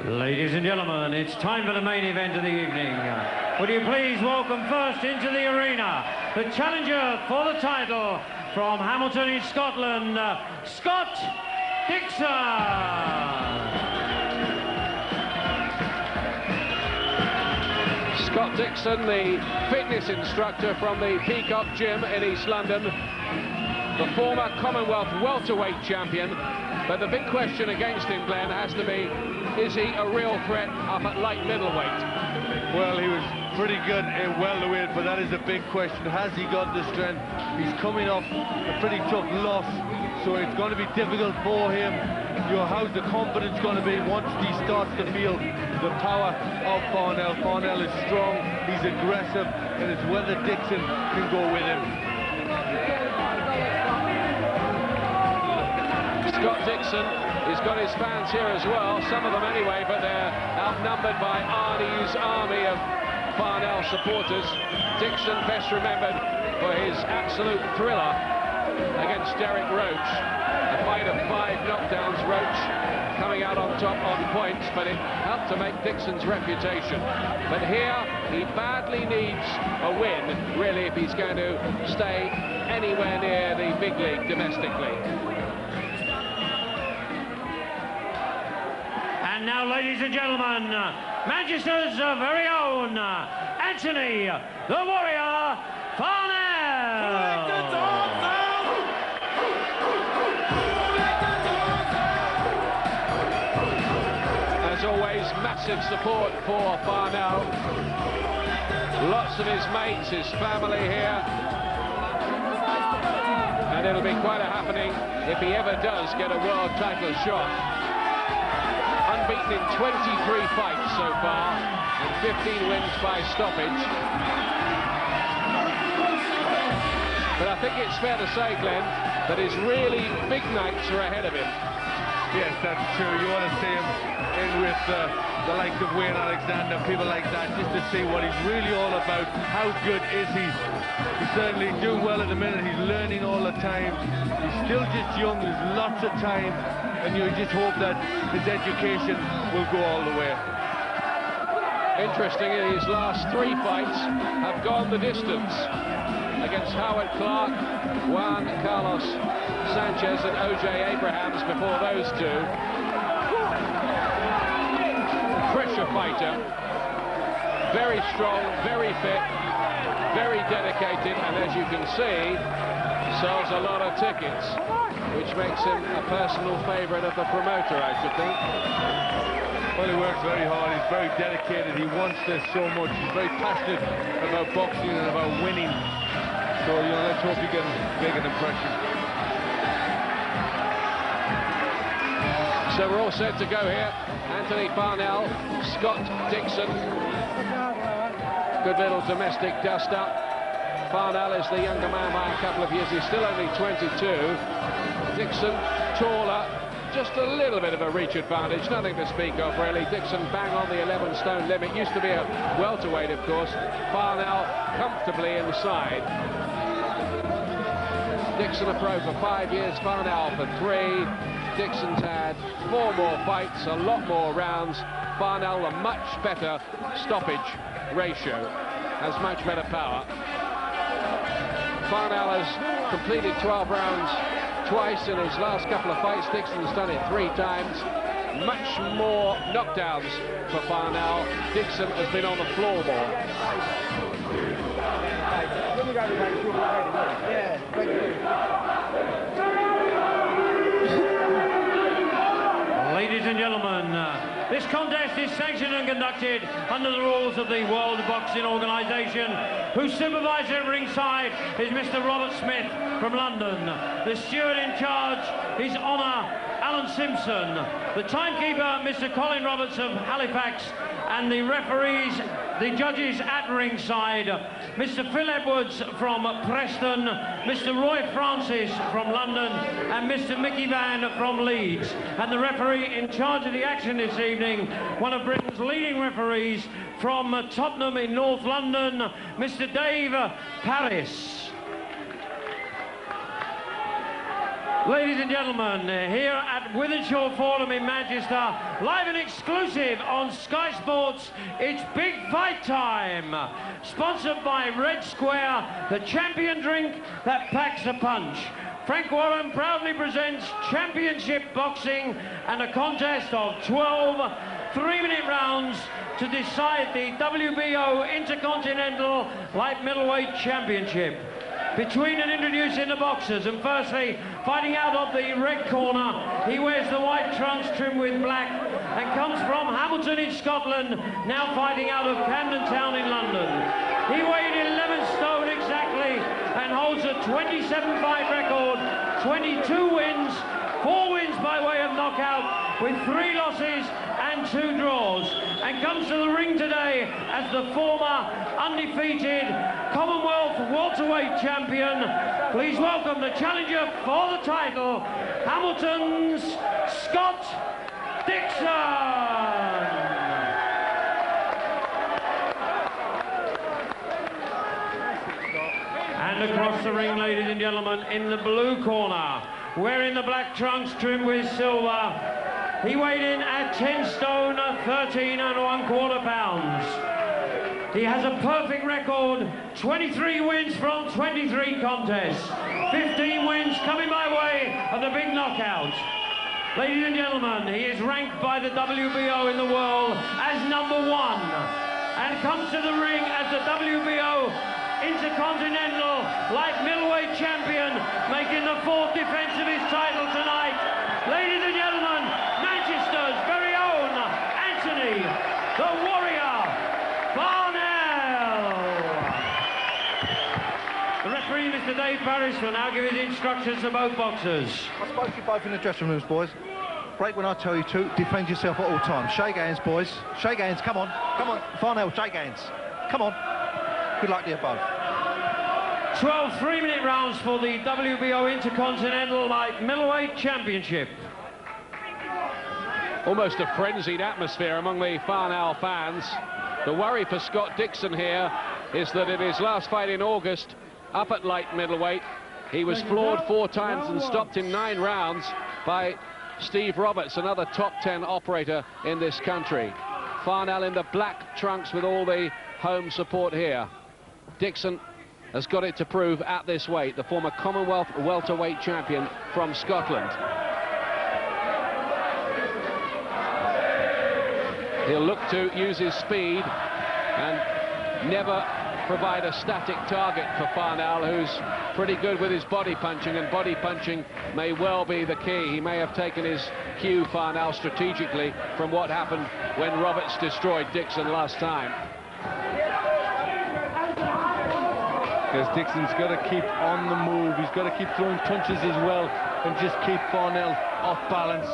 Ladies and gentlemen, it's time for the main event of the evening. Would you please welcome first into the arena the challenger for the title from Hamilton in Scotland, Scott Dixon. Scott Dixon, the fitness instructor from the Peacock Gym in East London, the former Commonwealth welterweight champion. But the big question against him, Glenn, has to be, is he a real threat up at light middleweight? Well, he was pretty good in welterweight, but that is a big question. Has he got the strength? He's coming off a pretty tough loss, so it's going to be difficult for him. You know, how's the confidence going to be once he starts to feel the power of Farnell? Farnell is strong, he's aggressive, and it's whether Dixon can go with him. Scott Dixon, he's got his fans here as well, some of them anyway, but they're outnumbered by Arnie's army of Farnell supporters. Dixon best remembered for his absolute thriller against Derek Roach. A fight of 5 knockdowns, Roach coming out on top on points, but it helped to make Dixon's reputation. But here, he badly needs a win, really, if he's going to stay anywhere near the big league domestically. And now, ladies and gentlemen, Manchester's very own Anthony, the Warrior, Farnell. As always, massive support for Farnell. Lots of his mates, his family here. And it'll be quite a happening if he ever does get a world title shot. Unbeaten in 23 fights so far, and 15 wins by stoppage. But I think it's fair to say, Glenn, that his really big nights are ahead of him. Yes, that's true. You want to see him in with the likes of Wayne Alexander, people like that, just to see what he's really all about. How good is he? He's certainly doing well at the minute. He's learning all the time. He's still just young. There's lots of time. And you just hope that his education will go all the way. Interestingly, his last 3 fights have gone the distance. Against Howard Clark, Juan Carlos Sanchez and O.J. Abrahams before those two. Pressure fighter. Very strong, very fit, very dedicated, and as you can see, sells a lot of tickets, which makes him a personal favourite of the promoter, I should think. Well, he works very hard, he's very dedicated, he wants this so much, he's very passionate about boxing and about winning. So, you know, let's hope he can make an impression. So we're all set to go here. Anthony Farnell, Scott Dixon. Good little domestic dust-up. Farnell is the younger man by a couple of years. He's still only 22. Dixon, taller, just a little bit of a reach advantage. Nothing to speak of, really. Dixon bang on the 11-stone limit. Used to be a welterweight, of course. Farnell comfortably inside. Dixon a pro for 5 years, Farnell for 3. Dixon's had 4 more fights, a lot more rounds. Farnell a much better stoppage ratio, has much better power. Farnell has completed 12 rounds twice in his last couple of fights. Dixon's done it 3 times. Much more knockdowns for Farnell. Dixon has been on the floor more. Ladies and gentlemen, this contest is sanctioned and conducted under the rules of the World Boxing Organization, whose supervisor at ringside is Mr. Robert Smith from London. The steward in charge, His Honour Alan Simpson. The timekeeper, Mr. Colin Roberts of Halifax. And the referees, the judges at ringside, Mr. Phil Edwards from Preston, Mr. Roy Francis from London, and Mr. Mickey Van from Leeds. And the referee in charge of the action this evening, one of Britain's leading referees from Tottenham in North London, Mr. Dave Paris. Ladies and gentlemen, here at Wythenshawe Forum in Manchester, live and exclusive on Sky Sports, it's Big Fight Time. Sponsored by Red Square, the champion drink that packs a punch. Frank Warren proudly presents championship boxing and a contest of 12 3-minute rounds to decide the WBO Intercontinental Light Middleweight Championship. Between and introducing the boxers, and firstly, fighting out of the red corner, he wears the white trunks trimmed with black and comes from Hamilton in Scotland, now fighting out of Camden Town in London. He weighed 11 stone exactly and holds a 27-fight record, 22 wins, 4 wins by way of knockout, with 3 losses and 2 draws, and comes to the ring today as the former undefeated Commonwealth welterweight champion. Please welcome the challenger for the title, Hamilton's Scott Dixon. And across the ring, ladies and gentlemen, in the blue corner, wearing the black trunks trimmed with silver, he weighed in at 10 stone, 13 1/4 pounds. He has a perfect record, 23 wins from 23 contests, 15 wins coming by way of the big knockout. Ladies and gentlemen, he is ranked by the WBO in the world as #1 and comes to the ring as the WBO Intercontinental Light Middleweight Champion, making the 4th defense of his title tonight. Ladies and gentlemen, Manchester's very own Anthony, the Warrior, Farnell. The referee, Mr. Dave Parrish, will now give his instructions to both boxers. I spoke to you both in the dressing rooms, boys. Break when I tell you to, defend yourself at all times. Shake hands, boys. Shake hands, come on. Come on, Farnell, shake hands. Come on. Good luck to you both. 12 3-minute rounds for the WBO Intercontinental Light Middleweight Championship. Almost a frenzied atmosphere among the Farnell fans. The worry for Scott Dixon here is that in his last fight in August, up at light middleweight, he was floored 4 times and stopped in 9 rounds by Steve Roberts, another top 10 operator in this country. Farnell in the black trunks with all the home support here. Dixon has got it to prove at this weight, the former Commonwealth welterweight champion from Scotland. He'll look to use his speed and never provide a static target for Farnell, who's pretty good with his body punching, and body punching may well be the key. He may have taken his cue, Farnell, strategically from what happened when Roberts destroyed Dixon last time. Because Dixon's got to keep on the move. He's got to keep throwing punches as well and just keep Farnell off balance.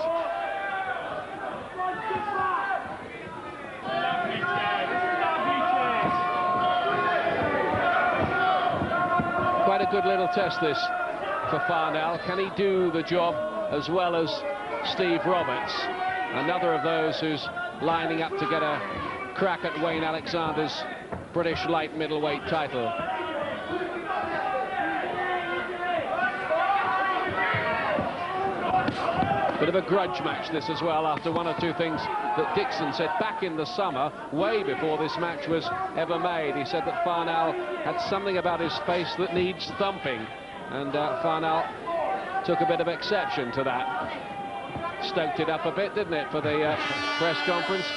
Quite a good little test this for Farnell. Can he do the job as well as Steve Roberts? Another of those who's lining up to get a crack at Wayne Alexander's British light middleweight title. Bit of a grudge match this as well, after 1 or 2 things that Dixon said back in the summer, way before this match was ever made. He said that Farnell had something about his face that needs thumping, and Farnell took a bit of exception to that. Stoked it up a bit, didn't it, for the press conference?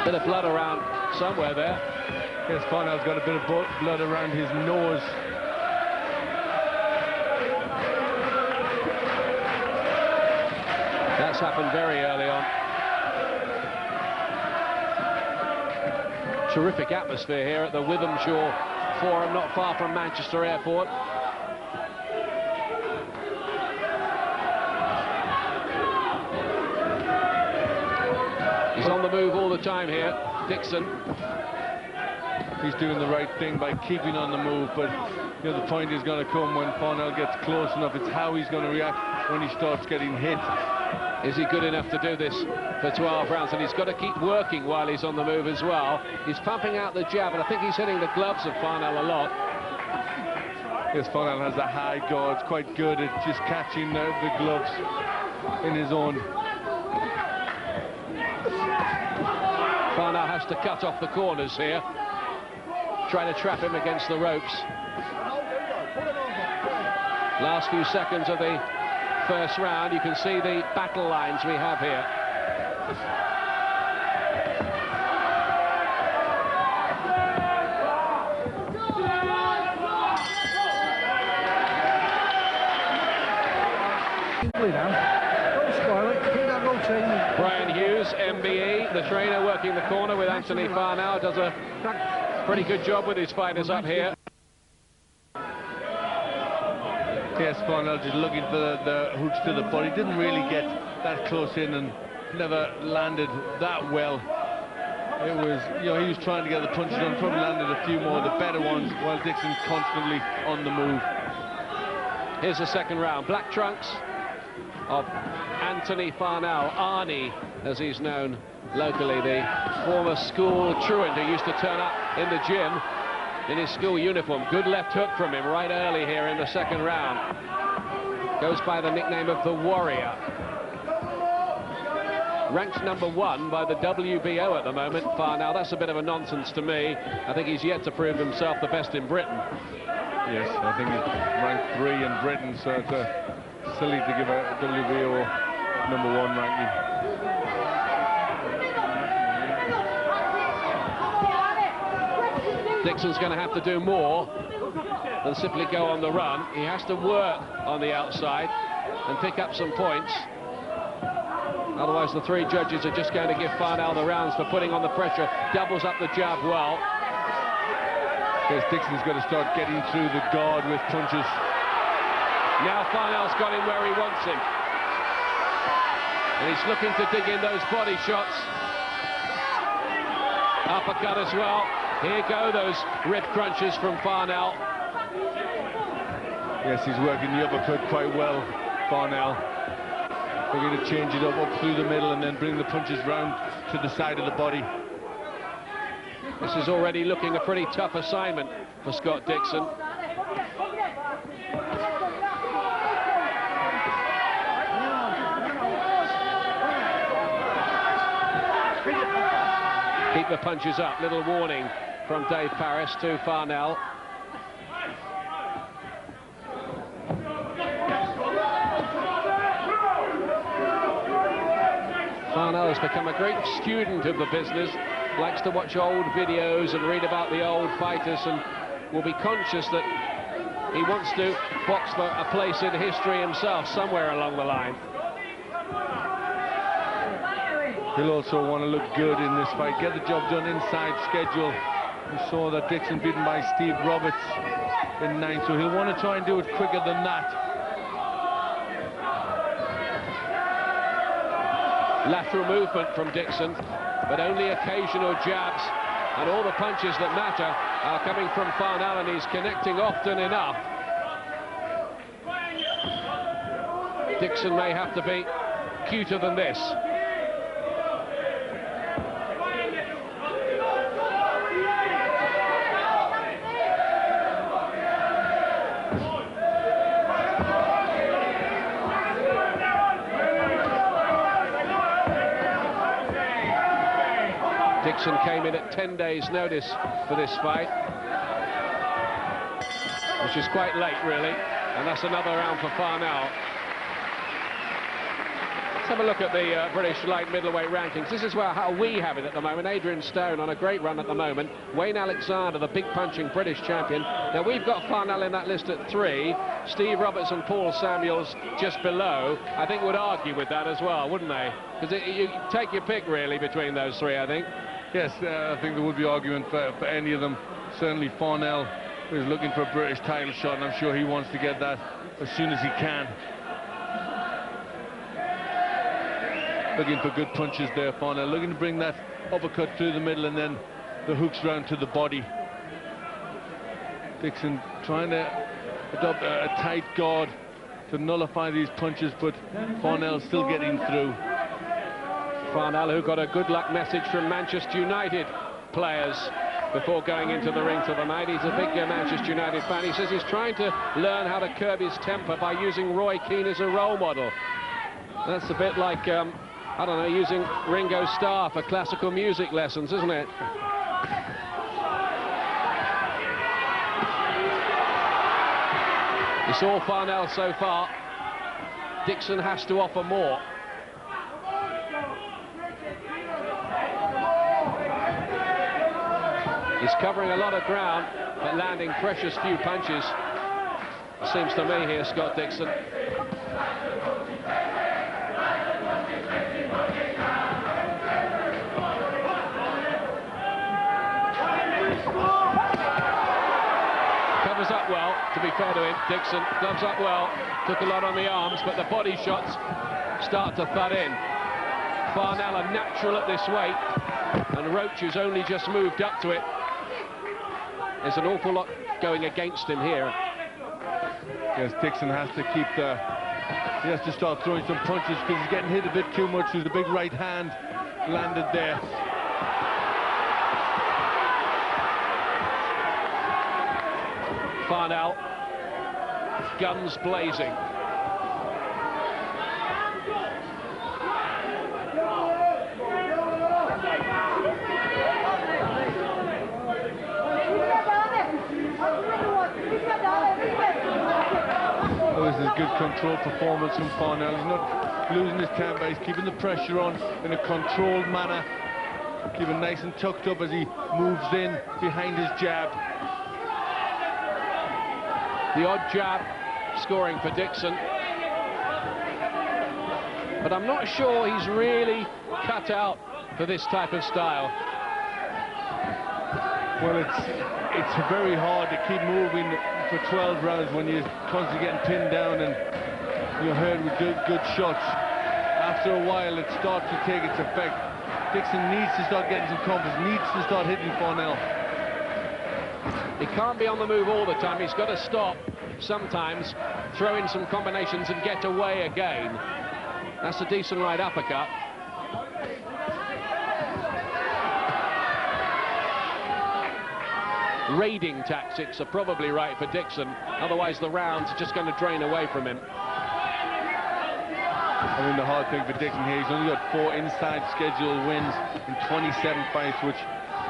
Bit of blood around somewhere there. Yes, Farnell's got a bit of blood around his nose. That's happened very early on. Terrific atmosphere here at the Wythenshawe Forum, not far from Manchester Airport. He's on the move all the time here, Dixon. he's doing the right thing by keeping on the move, but you know, the point is going to come when Farnell gets close enough. It's how he's going to react when he starts getting hit. Is he good enough to do this for 12 rounds? And he's got to keep working while he's on the move as well. He's pumping out the jab, and I think he's hitting the gloves of Farnell a lot. Yes, Farnell has a high guard, quite good at just catching the gloves in his own. Farnell has to cut off the corners here, trying to trap him against the ropes. Last few seconds of the first round, you can see the battle lines we have here. Brian Hughes, MBE, the trainer, working the corner with Anthony Farnell, does a pretty good job with his fighters up here. Yes, Farnell just looking for the hooks to the body. Didn't really get that close in and never landed that well. It was, you know, he was trying to get the punches on, probably landed a few more, the better ones, while Dixon constantly on the move. Here's the second round. Black trunks of Anthony Farnell, Arnie, as he's known locally, the former school truant who used to turn up in the gym in his school uniform. Good left hook from him right early here in the second round. Goes by the nickname of the Warrior. Ranked #1 by the WBO at the moment, Farnell. That's a bit of a nonsense to me. I think he's yet to prove himself the best in Britain. Yes, I think he's ranked 3 in Britain, so it's silly to give a WBO #1 ranking. Dixon's going to have to do more than simply go on the run. He has to work on the outside and pick up some points. Otherwise, the 3 judges are just going to give Farnell the rounds for putting on the pressure. Doubles up the jab well. Yes, Dixon's got to start getting through the guard with punches. Now Farnell's got him where he wants him. And he's looking to dig in those body shots. Uppercut as well. Here go those rib crunches from Farnell. Yes, he's working the uppercut quite well, Farnell. We're going to change it up through the middle and then bring the punches round to the side of the body. This is already looking a pretty tough assignment for Scott Dixon. Keep the punches up. Little warning from Dave Paris to Farnell. Farnell has become a great student of the business, likes to watch old videos and read about the old fighters, and will be conscious that he wants to box for a place in history himself somewhere along the line. He'll also want to look good in this fight, get the job done inside schedule. We saw that Dixon beaten by Steve Roberts in 9, so he'll want to try and do it quicker than that. Lateral movement from Dixon, but only occasional jabs, and all the punches that matter are coming from Farnell, and he's connecting often enough. Dixon may have to be cuter than this. Dixon came in at 10 days' notice for this fight, which is quite late, really, and that's another round for Farnell. Let's have a look at the British light middleweight rankings. This is how we have it at the moment. Adrian Stone on a great run at the moment. Wayne Alexander, the big punching British champion. Now, we've got Farnell in that list at 3. Steve Roberts and Paul Samuels just below. I think would argue with that as well, wouldn't they? Because you take your pick, really, between those 3, I think. Yes, I think there would be argument for any of them. Certainly Farnell is looking for a British title shot, and I'm sure he wants to get that as soon as he can. Looking for good punches there, Farnell. Looking to bring that uppercut through the middle and then the hooks round to the body. Dixon trying to adopt a tight guard to nullify these punches, but Farnell still getting through. Farnell, who got a good luck message from Manchester United players before going into the ring for the night. He's a big Manchester United fan. He says he's trying to learn how to curb his temper by using Roy Keane as a role model. That's a bit like, I don't know, using Ringo Starr for classical music lessons, isn't it? It's all Farnell so far. Dixon has to offer more. He's covering a lot of ground, but landing precious few punches. Seems to me here, Scott Dixon. Covers up well, to be fair to him. Dixon gloves up well, took a lot on the arms, but the body shots start to thud in. Farnell a natural at this weight, and Roach, who's only just moved up to it. There's an awful lot going against him here. Yes, Dixon has to keep the... He has to start throwing some punches because he's getting hit a bit too much. There's a big right hand landed there. Farnell, guns blazing. Oh, this is a good controlled performance from Farnell. He's not losing his temper. He's keeping the pressure on in a controlled manner. Keeping nice and tucked up as he moves in behind his jab. The odd jab scoring for Dixon. But I'm not sure he's really cut out for this type of style. Well, it's very hard to keep moving for 12 rounds when you're constantly getting pinned down and you're hurt with good shots. After a while, it starts to take its effect. Dixon needs to start getting some confidence, needs to start hitting Farnell. He can't be on the move all the time. He's got to stop sometimes, throw in some combinations and get away again. That's a decent right uppercut. Raiding tactics are probably right for Dixon, otherwise the rounds are just going to drain away from him. I mean, the hard thing for Dixon here, he's only got 4 inside scheduled wins in 27 fights, which,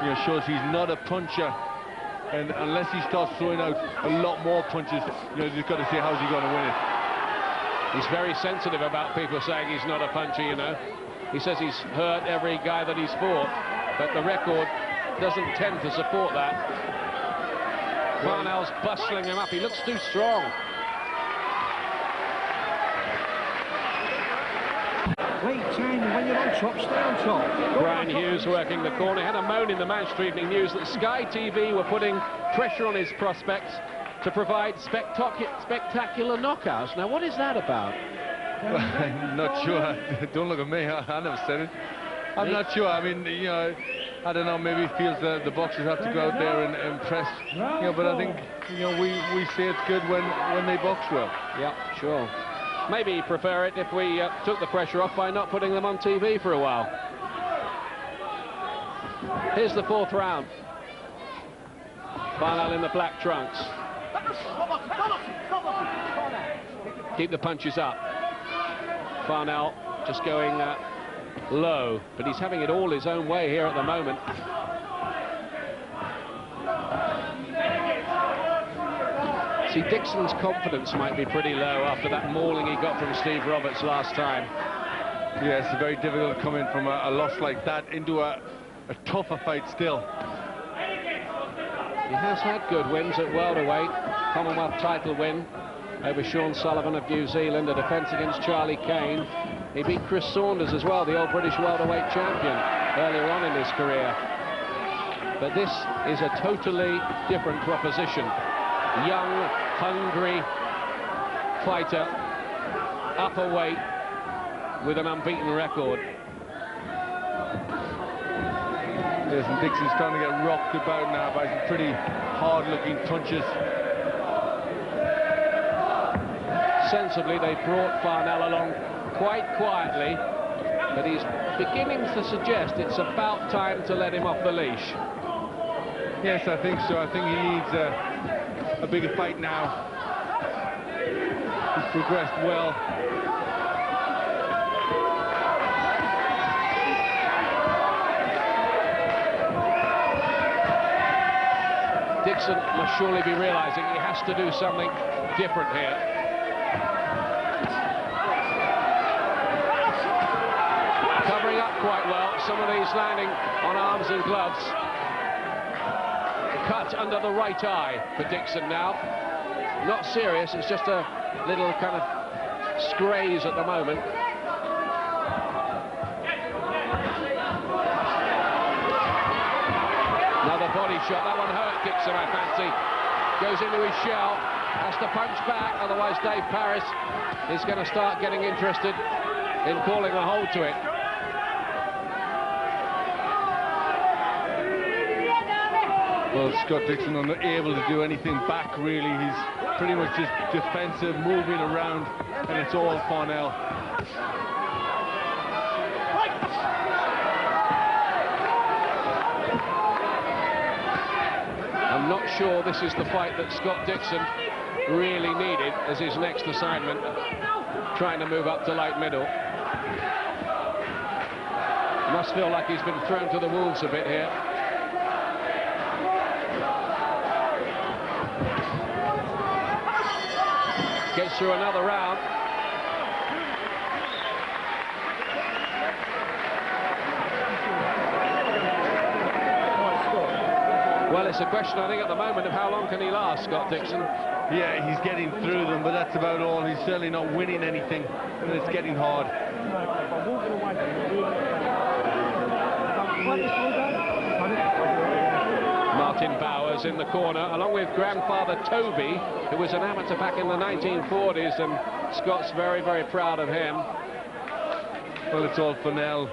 you know, shows he's not a puncher. And unless he starts throwing out a lot more punches, you know, you've got to see how's he going to win it. He's very sensitive about people saying he's not a puncher, you know. He says he's hurt every guy that he's fought, but the record doesn't tend to support that. Farnell's bustling him up. He looks too strong. Wait, Tanya, when you're on top, stay on top. Brian Hughes working the corner. He had a moan in the Manchester Evening News that Sky TV were putting pressure on his prospects to provide spectacular knockouts. Now, what is that about? Well, I'm not sure. Don't look at me. I never said it. I'm not sure. I mean, you know, I don't know. Maybe he feels that the boxers have to go out there and impress. You know, but I think, you know, we say it's good when they box well. Yeah, sure. Maybe he'd prefer it if we took the pressure off by not putting them on TV for a while. Here's the 4th round. Farnell in the black trunks. Keep the punches up. Farnell just going low, but he's having it all his own way here at the moment. See, Dixon's confidence might be pretty low after that mauling he got from Steve Roberts last time. Yeah, it's very difficult to come in from a loss like that into a tougher fight still. He has had good wins at welterweight. Commonwealth title win over Sean Sullivan of New Zealand, a defence against Charlie Kane. He beat Chris Saunders as well, the old British welterweight champion, earlier on in his career. But this is a totally different proposition. Young, hungry fighter, upper weight, with an unbeaten record. Yes, and Dixon's trying to get rocked about now by some pretty hard-looking punches. sensibly. They brought Farnell along quite quietly, but he's beginning to suggest it's about time to let him off the leash. Yes, I think so. I think he needs a bigger fight now. He's progressed well. Dixon must surely be realizing he has to do something different here. Covering up quite well, some of these landing on arms and gloves. Cut under the right eye for Dixon now. Not serious, it's just a little kind of scraze at the moment. Another body shot, that one hurt Dixon, I fancy. Goes into his shell, has to punch back, otherwise Dave Parris is going to start getting interested in calling a hold to it. Well, Scott Dixon unable to do anything back, really. He's pretty much just defensive, moving around, and it's all Farnell. I'm not sure this is the fight that Scott Dixon really needed as his next assignment, trying to move up to light middle. Must feel like he's been thrown to the wolves a bit here. Gets through another round. Well, it's a question, I think, at the moment of how long can he last, Scott Dixon. Yeah, he's getting through them, but that's about all. He's certainly not winning anything, and it's getting hard. Martin Bowers in the corner, along with grandfather Toby, who was an amateur back in the 1940s, and Scott's very, very proud of him. Well, it's all Farnell.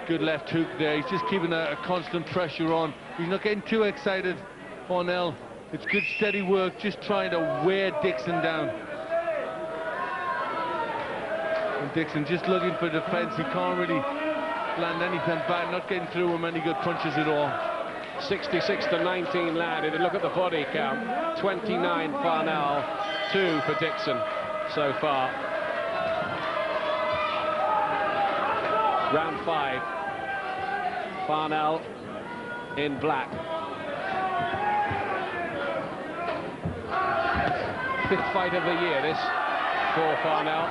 Good left hook there. He's just keeping a constant pressure on. He's not getting too excited, Farnell. It's good, steady work, just trying to wear Dixon down. And Dixon just looking for defense. He can't really land anything back, not getting through him any good punches at all. 66 to 19 landed, and look at the body count. 29 Farnell, 2 for Dixon so far. Round 5. Farnell in black. 5th fight of the year, this, for Farnell.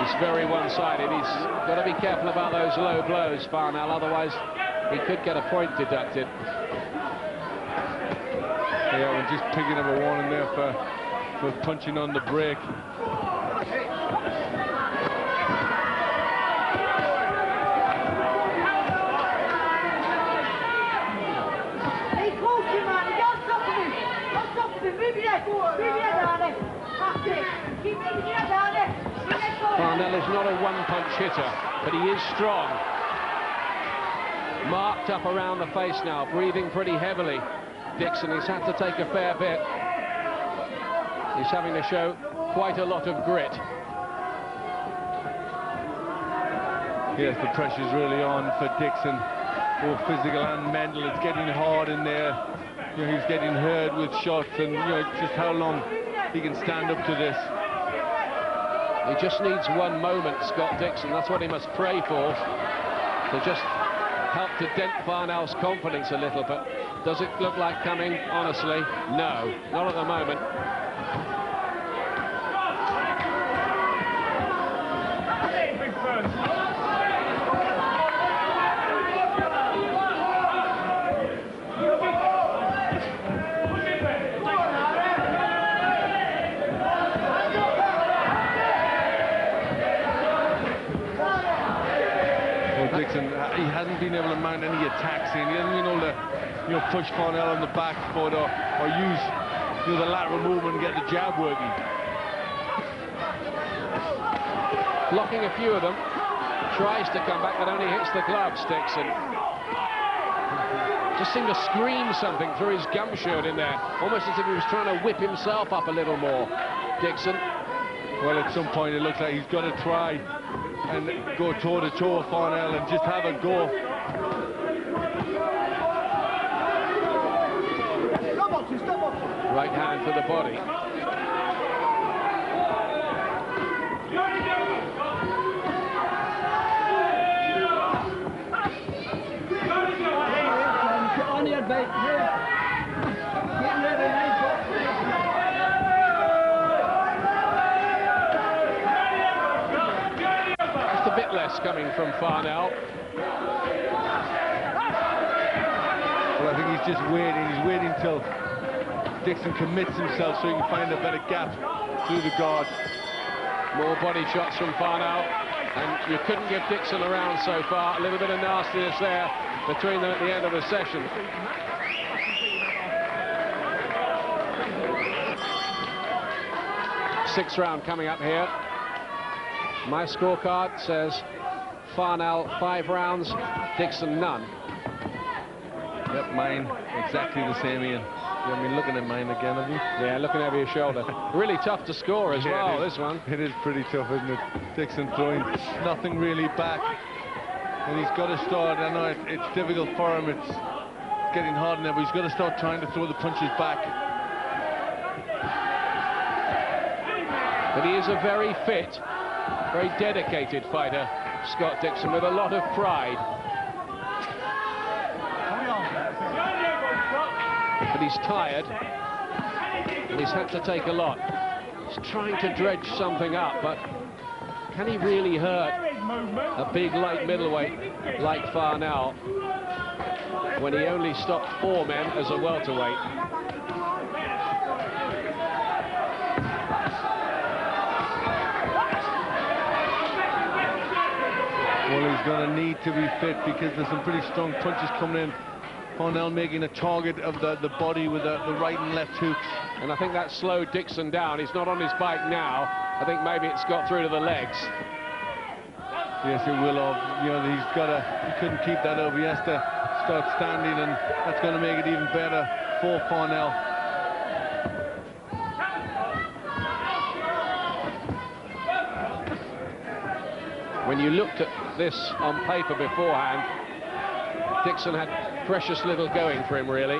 He's very one-sided. He's got to be careful about those low blows, Farnell, otherwise he could get a point deducted. Yeah, we're just picking up a warning there for punching on the break. Farnell is not a one-punch hitter, but he is strong. Marked up around the face now, breathing pretty heavily. Dixon, he's had to take a fair bit. He's having to show quite a lot of grit. Yes, the pressure's really on for Dixon, both physical and mental. It's getting hard in there. You know, he's getting hurt with shots, and you know just how long he can stand up to this. He just needs one moment, Scott Dixon. That's what he must pray for, to just help to dent Farnell's confidence a little. But does it look like coming? Honestly, no, not at the moment. He hasn't been able to mount any attacks in. He hasn't been able to, you know, push Farnell on the back foot or use, you know, the lateral movement and get the jab working. Blocking a few of them, tries to come back, but only hits the gloves, Dixon. just seemed to scream something through his gum shirt in there, almost as if he was trying to whip himself up a little more, Dixon. Well, at some point it looks like he's got to try and go toe-to-toe with Farnell and just have a go. Right hand for the body. Just a bit less coming from Farnell. Well, I think he's just waiting. He's waiting till Dixon commits himself so he can find a better gap through the guard. More body shots from Farnell, and you couldn't give Dixon a round so far. A little bit of nastiness there between them at the end of the session. Sixth round coming up here. My scorecard says Farnell 5 rounds, Dixon none. Yep, mine exactly the same, Ian. You haven't been looking at mine again, have you? Yeah, looking over your shoulder. Really tough to score as well, this one. It is pretty tough, isn't it? Dixon throwing nothing really back. And he's got to start. I know it's difficult for him. It's getting hard now, but he's got to start trying to throw the punches back. But he is a very fit, very dedicated fighter, Scott Dixon, with a lot of pride. But he's tired, and he's had to take a lot. He's trying to dredge something up, but can he really hurt a big light middleweight like Farnell when he only stopped 4 men as a welterweight? Well, he's going to need to be fit because there's some pretty strong punches coming in. Farnell making a target of the body with the right and left hooks. And I think that slowed Dixon down. He's not on his bike now. I think maybe it's got through to the legs. Yes, it will have. You know, he couldn't keep that up. He has to start standing, and that's going to make it even better for Farnell. When you looked at this on paper beforehand, Dixon had precious little going for him, really.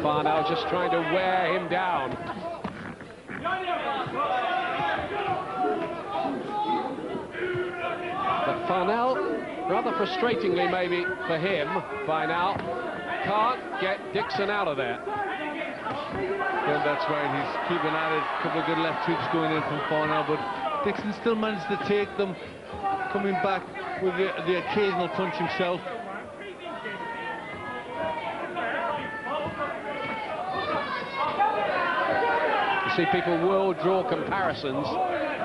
Farnell just trying to wear him down. But Farnell, rather frustratingly maybe for him by now, can't get Dixon out of there. Yeah, that's right. He's keeping at it. A couple of good left hooks going in from Farnell, but Dixon still managed to take them, coming back with the occasional punch himself. You see, people will draw comparisons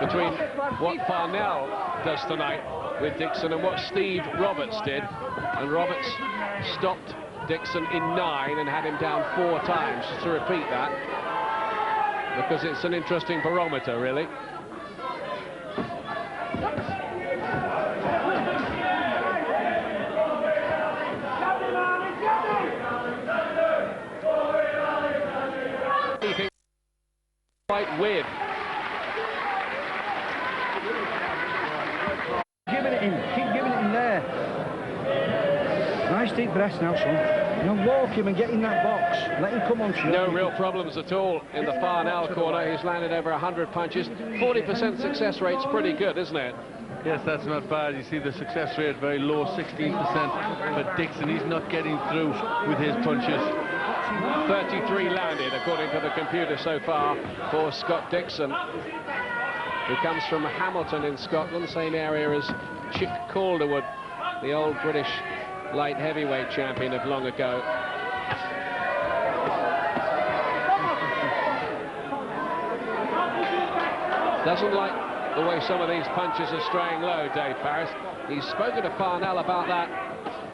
between what Farnell does tonight with Dixon and what Steve Roberts did. And Roberts stopped Dixon in 9 and had him down 4 times. Just to repeat that, because it's an interesting barometer, really. Fight with. Giving it in, keep giving it in there. Nice deep breaths now, son. You know, walk him and get in that box. Let him come on to you. No real problems at all in the Farnell corner. He's landed over 100 punches. 40% success rate's pretty good, isn't it? Yes, that's not bad. You see the success rate very low, 16%. But Dixon, he's not getting through with his punches. 33 landed, according to the computer so far, for Scott Dixon, who comes from Hamilton in Scotland, same area as Chick Calderwood, the old British light heavyweight champion of long ago. Doesn't like the way some of these punches are straying low, Dave Paris. He's spoken to Farnell about that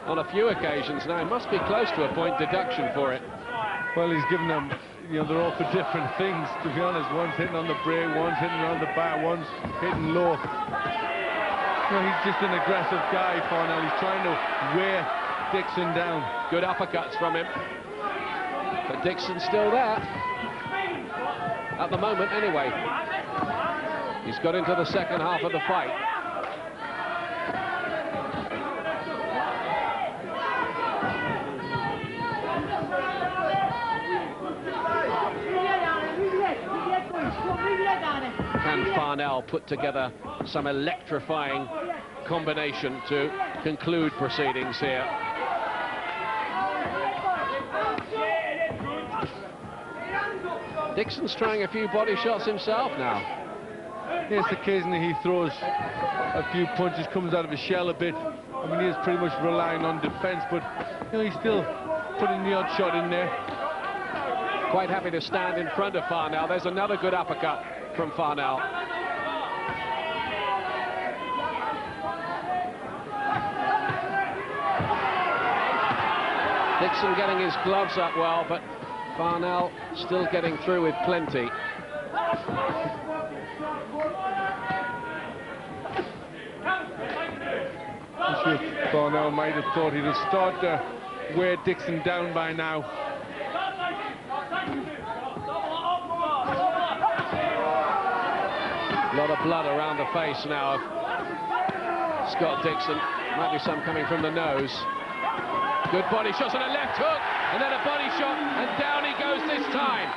on a few occasions now. It must be close to a point deduction for it. Well, he's given him you know, they're all for different things, to be honest. One's hitting on the break, one's hitting around the back, one's hitting low. You know, he's just an aggressive guy, Farnell. He's trying to wear Dixon down. Good uppercuts from him. But Dixon's still there. At the moment, anyway. He's got into the second half of the fight. Can Farnell put together some electrifying combination to conclude proceedings here? Dixon's trying a few body shots himself now. Yes, occasionally he throws a few punches, comes out of his shell a bit. I mean, he is pretty much relying on defense, but you know, he's still putting the odd shot in there. Quite happy to stand in front of Farnell. There's another good uppercut from Farnell. Dixon getting his gloves up well, but Farnell still getting through with plenty. I'm sure Farnell might have thought he'd have started to wear Dixon down by now. A lot of blood around the face now of Scott Dixon. Might be some coming from the nose. Good body shots and a left hook, and then a body shot, and down he goes this time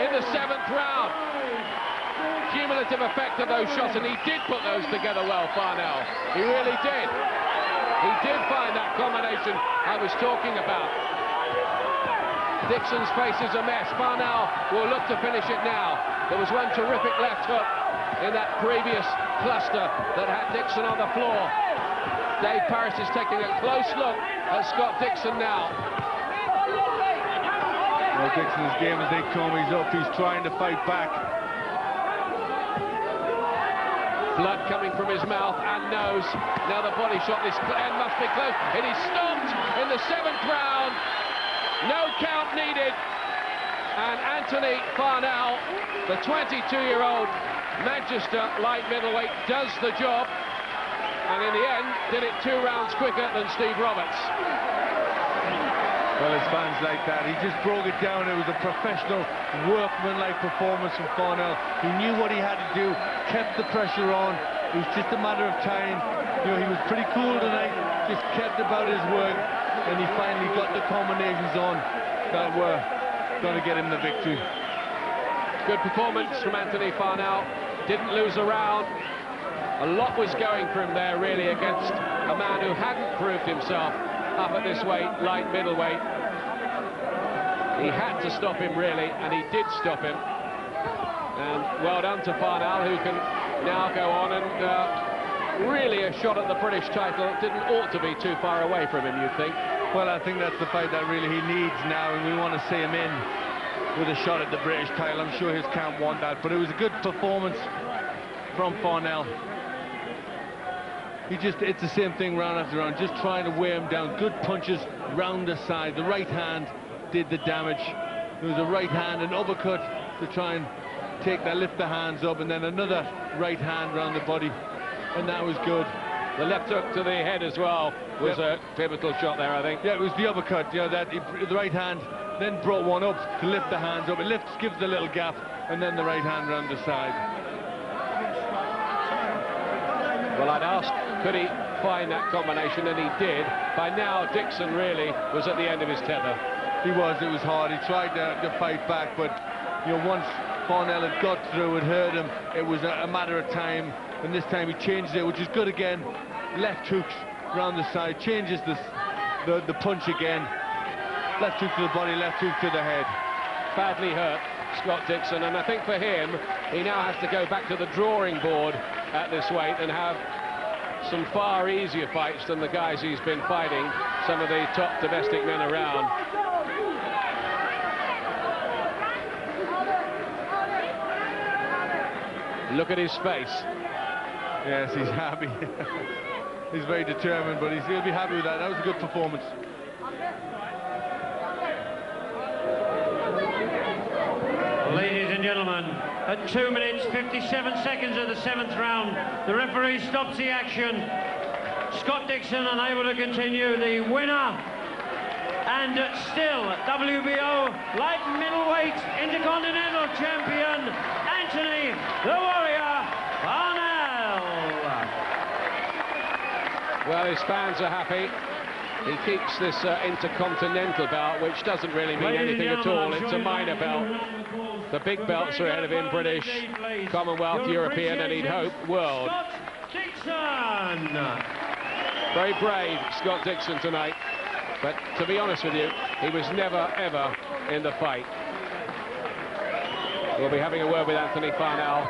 in the 7th round. Cumulative effect of those shots, and he did put those together well, Farnell. He really did. He did find that combination I was talking about. Dixon's face is a mess. Farnell will look to finish it now. There was one terrific left hook in that previous cluster that had Dixon on the floor. Dave Parris is taking a close look at Scott Dixon now. Well, Dixon's game as they come, he's up, he's trying to fight back. Blood coming from his mouth and nose. Now the body shot, this end must be close. It is stopped in the 7th round. No count needed. And Anthony Farnell, the 22-year-old Manchester light middleweight, does the job. And in the end, did it 2 rounds quicker than Steve Roberts. Well, his fans like that. He just broke it down. It was a professional, workman-like performance from Farnell. He knew what he had to do, kept the pressure on. It was just a matter of time. You know, he was pretty cool tonight, just kept about his work, and he finally got the combinations on that were going to get him the victory. Good performance from Anthony Farnell. Didn't lose a round. A lot was going for him there, really, against a man who hadn't proved himself up at this weight, light middleweight. He had to stop him, really, and he did stop him. And well done to Farnell, who can now go on and really a shot at the British title. Didn't ought to be too far away from him, you'd think. Well, I think that's the fight that really he needs now, and we want to see him in with a shot at the British title. I'm sure his camp want that, but it was a good performance from Farnell. It's the same thing round after round, just trying to wear him down. Good punches round the side. The right hand did the damage. There was a right hand, an uppercut to try and lift the hands up, and then another right hand round the body, and that was good. The left hook to the head as well was a pivotal shot there, I think. Yeah, it was the uppercut, you know, the right hand then brought one up to lift the hands up. It lifts, gives the little gap, and then the right hand round the side. Well, I'd asked, could he find that combination, and he did. By now, Dixon really was at the end of his tether. He was, it was hard. He tried to fight back, but you know, once Farnell had got through, it hurt him. It was a matter of time, and this time he changed it, which is good again. Left hooks round the side, changes the punch again. Left hook to the body, left hook to the head. Badly hurt, Scott Dixon, and I think for him, he now has to go back to the drawing board at this weight and have some far easier fights than the guys he's been fighting, some of the top domestic men around. Look at his face. Yes, he's happy. He's very determined, but he'll be happy with that. That was a good performance. Ladies and gentlemen, at 2 minutes 57 seconds of the 7th round, the referee stops the action. Scott Dixon unable to continue, the winner, and still WBO light middleweight Intercontinental champion, Anthony the Warrior Farnell. Well, his fans are happy. He keeps this Intercontinental belt, which doesn't really mean anything at all. It's a minor belt. The big belts are ahead of him: British, Commonwealth, European, and he'd hope world. Scott Dixon. Very brave, Scott Dixon, tonight. But to be honest with you, he was never, ever in the fight. We'll be having a word with Anthony Farnell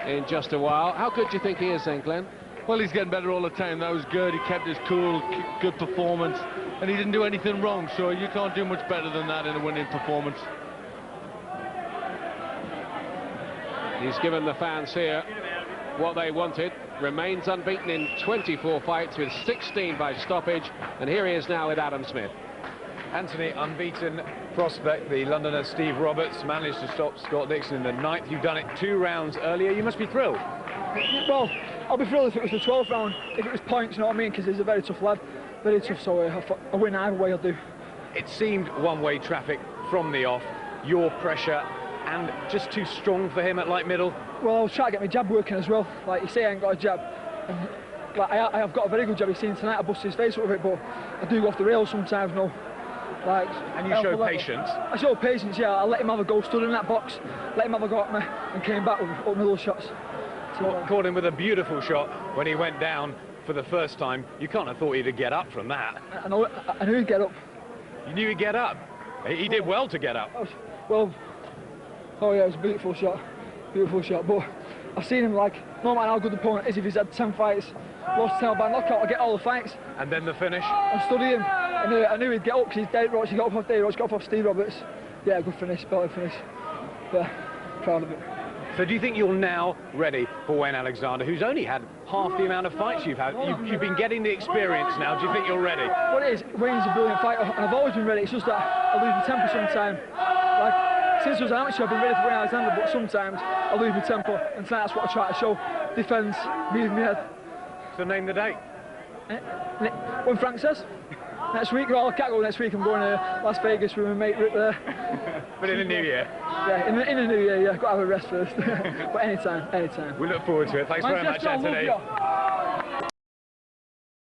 in just a while. How good do you think he is then, Glenn? Well, he's getting better all the time. That was good. He kept his cool, good performance, and he didn't do anything wrong, so you can't do much better than that in a winning performance. He's given the fans here what they wanted. Remains unbeaten in 24 fights, with 16 by stoppage, and here he is now with Adam Smith. Anthony, unbeaten prospect, the Londoner Steve Roberts managed to stop Scott Dixon in the 9th. You've done it 2 rounds earlier. You must be thrilled. Well, I'll be thrilled if it was the 12th round, if it was points, you know what I mean, because he's a very tough lad, very tough, so a win either way I'll do. It seemed one-way traffic from the off, your pressure, and just too strong for him at light middle. Well, I was trying to get my jab working as well. Like you say, I ain't got a jab. And, like, I have got a very good jab. You've seen tonight, I busted his face with it, but I do go off the rails sometimes, no. Like, and you show patience. I show patience, yeah. I let him have a go, stood in that box, let him have a go at me, and came back with up middle shots. So, caught him with a beautiful shot when he went down for the first time. You can't have thought he'd get up from that. I knew he'd get up. You knew he'd get up? He did well to get up. Well, oh yeah, it was a beautiful shot, but I've seen him, like, no matter how good the opponent is, if he's had 10 fights, lost 10 by knockout, I get all the fights. And then the finish? I'm studying. I knew he'd get up, because he's dead Roach. He got up off Dave Roach, got up off Steve Roberts. Yeah, good finish, brilliant finish. Yeah, proud of it. So do you think you're now ready for Wayne Alexander, who's only had half the amount of fights you've had? You've been getting the experience now. Do you think you're ready? What it is, Wayne's a brilliant fighter, and I've always been ready. It's just that I lose my temper sometimes. Like, since I was an amateur, I've been ready for Wayne Alexander, but sometimes I lose my temper, and tonight that's what I try to show. Defence, moving my head. So name the date. When Frank says. Next week, well, I can't go next week. I'm going to Las Vegas with my mate Rick there. But in the new year? Yeah, in the new year, yeah. Got to have a rest first. But anytime. We look forward to it. Thanks very much, Anthony.